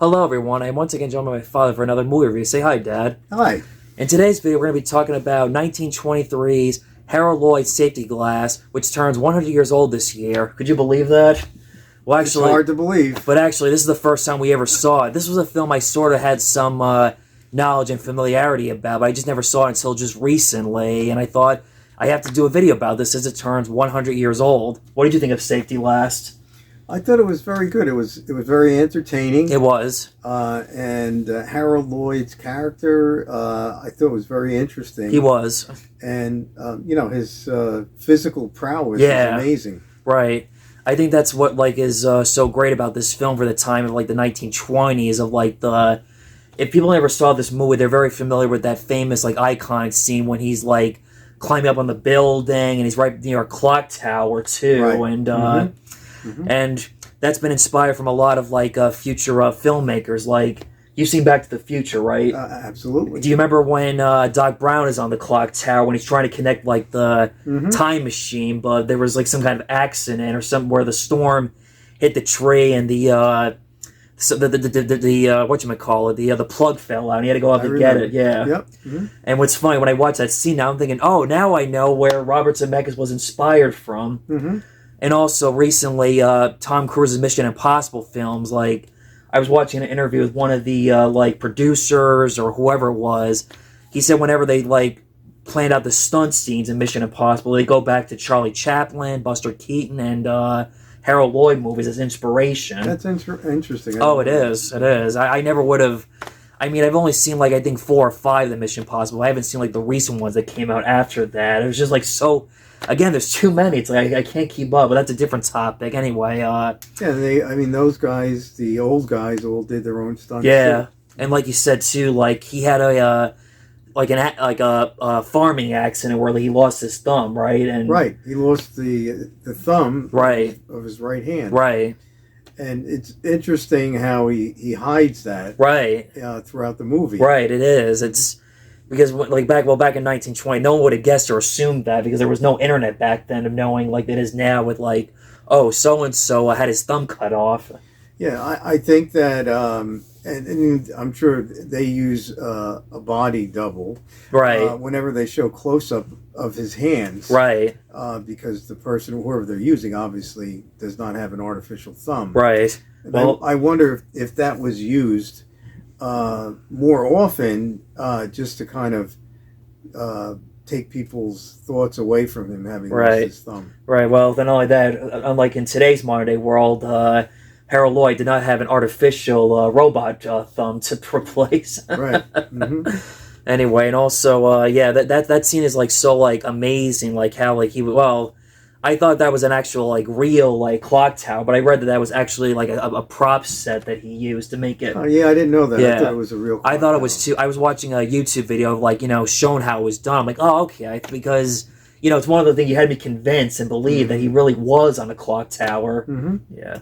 Hello everyone, I am once again joined by my father for another movie review. Say hi, Dad. Hi. In today's video, we're going to be talking about 1923's Harold Lloyd Safety Last, which turns 100 years old this year. Could you believe that? Well, actually, it's hard to believe. But actually, this is the first time we ever saw it. This was a film I sort of had some knowledge and familiarity about, but I just never saw it until just recently, and I thought I have to do a video about this as it turns 100 years old. What did you think of Safety Last? I thought it was very good. It was very entertaining. It was. And Harold Lloyd's character, I thought was very interesting. He was. And, his physical prowess is amazing. Right. I think that's what, is so great about this film for the time of, the 1920s, of, if people never saw this movie, they're very familiar with that famous, iconic scene when he's, climbing up on the building, and he's right near a clock tower, too. Right. And, and that's been inspired from a lot of future filmmakers. You've seen Back to the Future, right? Absolutely. Do you remember when Doc Brown is on the clock tower when he's trying to connect the time machine, but there was some kind of accident or something where the storm hit the tree and the whatchamacallit, the plug fell out and he had to go up and get it. Yeah. Yep. And what's funny, when I watch that scene now, I'm thinking, oh, now I know where Robert Zemeckis was inspired from. And also, recently, Tom Cruise's Mission Impossible films, I was watching an interview with one of the, producers or whoever it was. He said whenever they, planned out the stunt scenes in Mission Impossible, they go back to Charlie Chaplin, Buster Keaton, and Harold Lloyd movies as inspiration. That's interesting. Oh, it is. It is. I never would have... I mean, I've only seen, I think 4 or 5 of the Mission Impossible. I haven't seen, the recent ones that came out after that. It was just, so... Again, there's too many. It's I can't keep up, but that's a different topic. Anyway, those guys, the old guys, all did their own stunts. Yeah, too. And like you said too, he had a farming accident where he lost his thumb, right? And he lost the thumb of his right hand. Right. And it's interesting how he hides that throughout the movie. Right, it is. It's because back in 1920, no one would have guessed or assumed that because there was no internet back then of knowing it is now with oh, so and so had his thumb cut off. Yeah, I think that and I'm sure they use a body double whenever they show close up of his hands, because the person, whoever they're using, obviously does not have an artificial thumb, right. And well, I wonder if that was used more often, just to kind of take people's thoughts away from him having lost his thumb. Right. Well, then not only that, unlike in today's modern day world, Harold Lloyd did not have an artificial robot thumb to replace. Right. Anyway, and also, that scene is so amazing, how he I thought that was an actual real clock tower, but I read that was actually a prop set that he used to make it. Oh yeah, I didn't know that. Yeah. I thought it was a real clock tower. It was too. I was watching a YouTube video of showing how it was done. I'm like, oh, okay, because it's one of the things you had me convinced and believe that he really was on a clock tower. Yeah.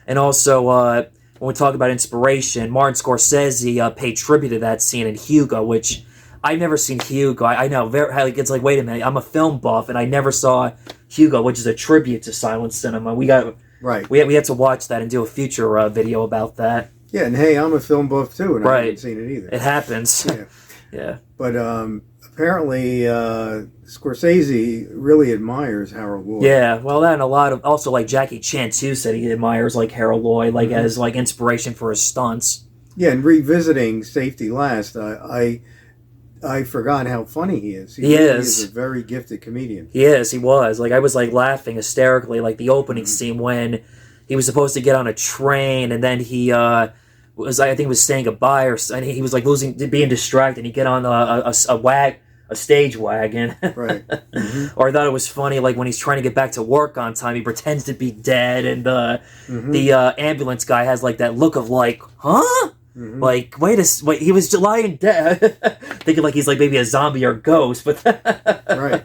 And also, when we talk about inspiration, Martin Scorsese paid tribute to that scene in Hugo, which I've never seen Hugo. I know, it's wait a minute, I'm a film buff, and I never saw Hugo, which is a tribute to silent cinema. We had to watch that and do a future video about that. Yeah, and hey, I'm a film buff too, and I haven't seen it either. It happens. Yeah. Yeah. But apparently, Scorsese really admires Harold Lloyd. Yeah, well, that and a lot of also Jackie Chan too said he admires Harold Lloyd as inspiration for his stunts. Yeah, and revisiting Safety Last, I forgot how funny he is. He is a very gifted comedian. He is. He was I was laughing hysterically the opening scene when he was supposed to get on a train and then he was saying goodbye and he was being distracted. And he get on a stage wagon. Right. Or I thought it was funny when he's trying to get back to work on time, he pretends to be dead and the ambulance guy has that look of huh? Wait, he was lying dead. Thinking he's maybe a zombie or a ghost, but right.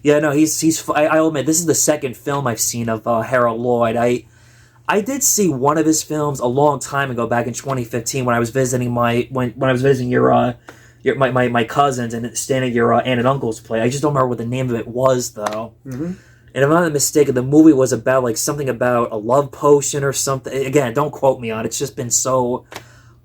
Yeah, no, he's. I'll admit this is the second film I've seen of Harold Lloyd. I did see one of his films a long time ago, back in 2015, when I was visiting when I was visiting my cousins and staying at your aunt and uncle's place. I just don't remember what the name of it was though. And if I'm not mistaken, the movie was about like something about a love potion or something. Again, don't quote me on it. It's just been so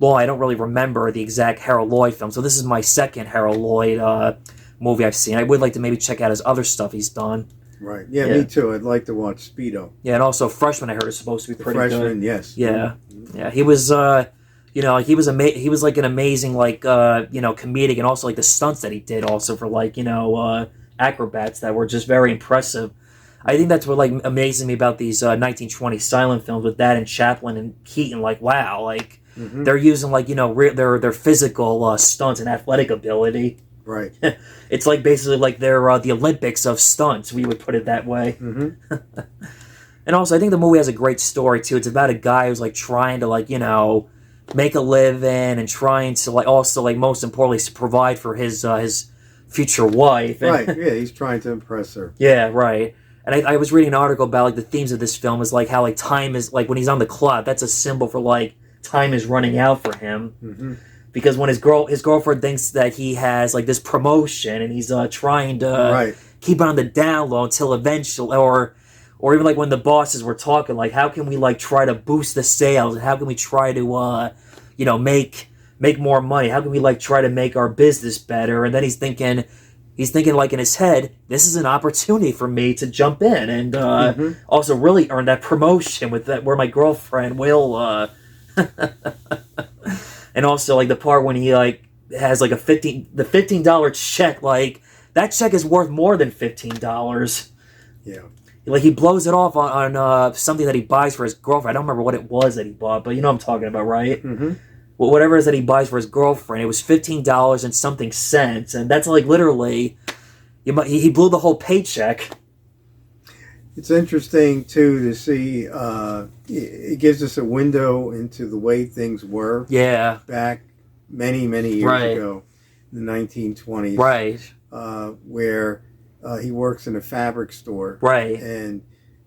long, I don't really remember the exact Harold Lloyd film. So this is my second Harold Lloyd movie I've seen. I would like to maybe check out his other stuff he's done. Right. Yeah, me too. I'd like to watch Speedo. Yeah, and also Freshman, I heard, is supposed to be pretty good. Freshman, yes. Yeah. Yeah, he was, you know, he was like an amazing, like, you know, comedic, and also, like, the stunts that he did also for, like, you know, acrobats that were just very impressive. I think that's what, like, amazes me about these 1920 silent films with that and Chaplin and Keaton. Like, wow, like, they're using, like, you know, their physical stunts and athletic ability. Right. It's like basically like they're the Olympics of stunts, we would put it that way. And also, I think the movie has a great story, too. It's about a guy who's, like, trying to, like, you know, make a living and trying to, like, also, like, most importantly, to provide for his future wife. Right, yeah, he's trying to impress her. Yeah, right. And I was reading an article about, like, the themes of this film is, like, how, like, time is, like, when he's on the clock, that's a symbol for, like, time is running out for him. Because when his girlfriend thinks that he has, like, this promotion and he's trying to keep it on the down low until eventually, or even, like, when the bosses were talking, like, how can we, like, try to boost the sales, and how can we try to, you know, make more money? How can we, like, try to make our business better? And then he's thinking, like, in his head, this is an opportunity for me to jump in and also really earn that promotion with that, where my girlfriend will, and also, like, the part when he, like, has, like, the $15 check, like, that check is worth more than $15. Yeah. Like, he blows it off on something that he buys for his girlfriend. I don't remember what it was that he bought, but you know what I'm talking about, right? Well, whatever it is that he buys for his girlfriend, it was $15 and something cents, and that's, like, literally, he blew the whole paycheck. It's interesting, too, to see, it gives us a window into the way things were back many, many years ago, in the 1920s. Right. Where he works in a fabric store. Right. And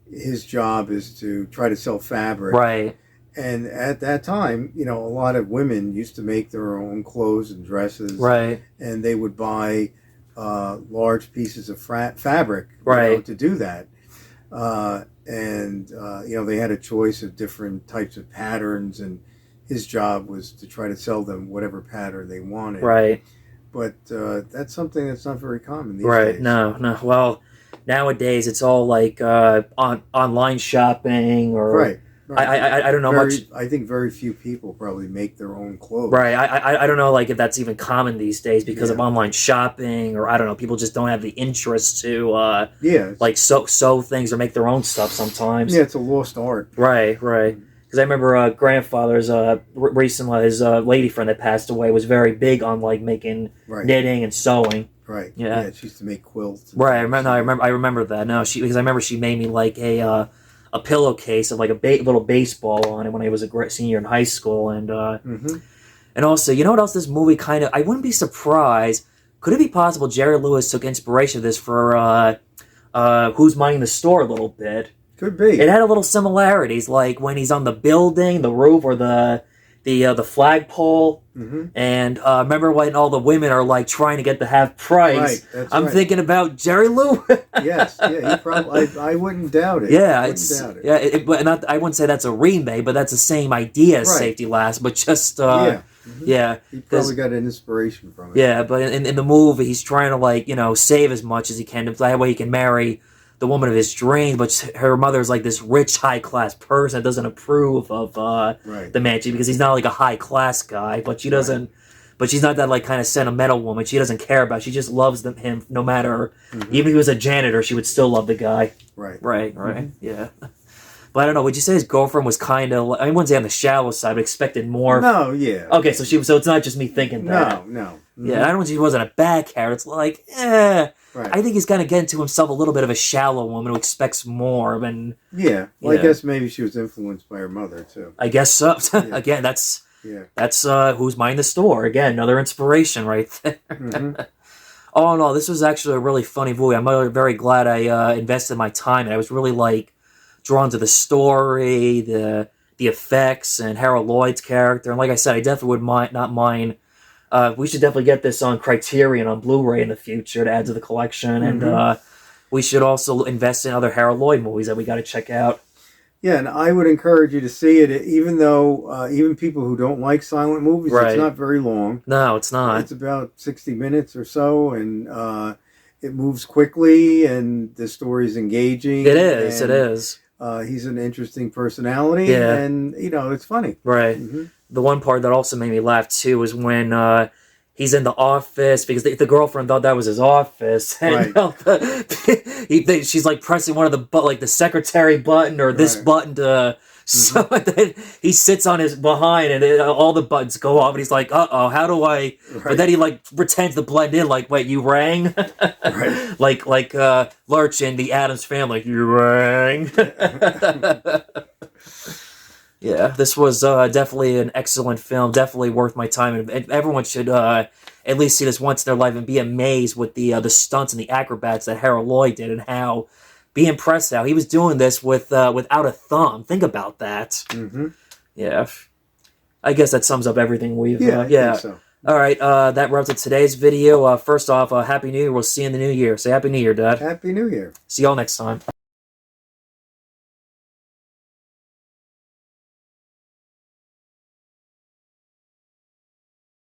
his job is to try to sell fabric. Right. And at that time, you know, a lot of women used to make their own clothes and dresses. Right. And they would buy large pieces of fabric to do that. You know, they had a choice of different types of patterns, and his job was to try to sell them whatever pattern they wanted. Right. But that's something that's not very common these days. No. Well, nowadays it's all like online shopping or... Right. I don't know much. I think very few people probably make their own clothes. Right. I don't know, like, if that's even common these days because of online shopping, or I don't know. People just don't have the interest to like sew things or make their own stuff sometimes. Yeah, it's a lost art. Right. Because I remember grandfather's recently, his lady friend that passed away was very big on, like, making knitting and sewing. Right. Yeah. She used to make quilts. Right. I remember that. No, because I remember she made me, like, a pillowcase of, like, a little baseball on it when I was a senior in high school, and and also, you know what else this movie kind of, I wouldn't be surprised, could it be possible Jerry Lewis took inspiration of this for Who's Minding the Store a little bit? Could be. It had a little similarities, like when he's on the building, the roof, or the flagpole, and remember when all the women are, like, trying to get the half price? Right, I'm thinking about Jerry Lewis. Yes, he probably. I wouldn't doubt it. Yeah, but I wouldn't say that's a remake, but that's the same idea as Safety Last, but just he probably got an inspiration from it. Yeah, but in the movie, he's trying to, like, you know, save as much as he can, that way he can marry the woman of his dreams, but her mother's, like, this rich, high-class person that doesn't approve of the man, because he's not, like, a high-class guy, but she doesn't, but she's not that, like, kind of sentimental woman. She doesn't care about it. She just loves him no matter, even if he was a janitor, she would still love the guy. Right. Yeah. But I don't know, would you say his girlfriend was kind of, I wouldn't say on the shallow side, but expected more? No, yeah. Okay, so it's not just me thinking that. No. Yeah, I don't know if she wasn't a bad character. It's like, I think he's kind of getting to himself a little bit of a shallow woman who expects more. And I guess maybe she was influenced by her mother, too. I guess so. Again, that's Who's Minding the Store. Again, another inspiration right there. Oh, no, this was actually a really funny movie. I'm very glad I invested my time, and I was really, like, drawn to the story, the effects, and Harold Lloyd's character. And like I said, I definitely would not mind. We should definitely get this on Criterion on Blu-ray in the future to add to the collection. And we should also invest in other Harold Lloyd movies that we got to check out. Yeah, and I would encourage you to see it, even though even people who don't like silent movies, it's not very long. No, it's not. It's about 60 minutes or so, and it moves quickly, and the story's engaging. It is. It is. He's an interesting personality, and it's funny. Right. The one part that also made me laugh too was when he's in the office because the girlfriend thought that was his office, and she's like pressing one of the secretary button or this button to. So then he sits on his behind, and all the buttons go off, and he's like, "Uh-oh, how do I?" But then he pretends to blend in, like, "Wait, you rang?" like Lurch in the Addams Family, "You rang." Yeah, this was definitely an excellent film, definitely worth my time, and everyone should at least see this once in their life and be amazed with the stunts and the acrobats that Harold Lloyd did, and be impressed how he was doing this without a thumb. Think about that. Yeah, I guess that sums up everything we've. I think so. All right, that wraps up today's video. First off, Happy New Year. We'll see you in the new year. Say Happy New Year, Dad. Happy New Year. See y'all next time.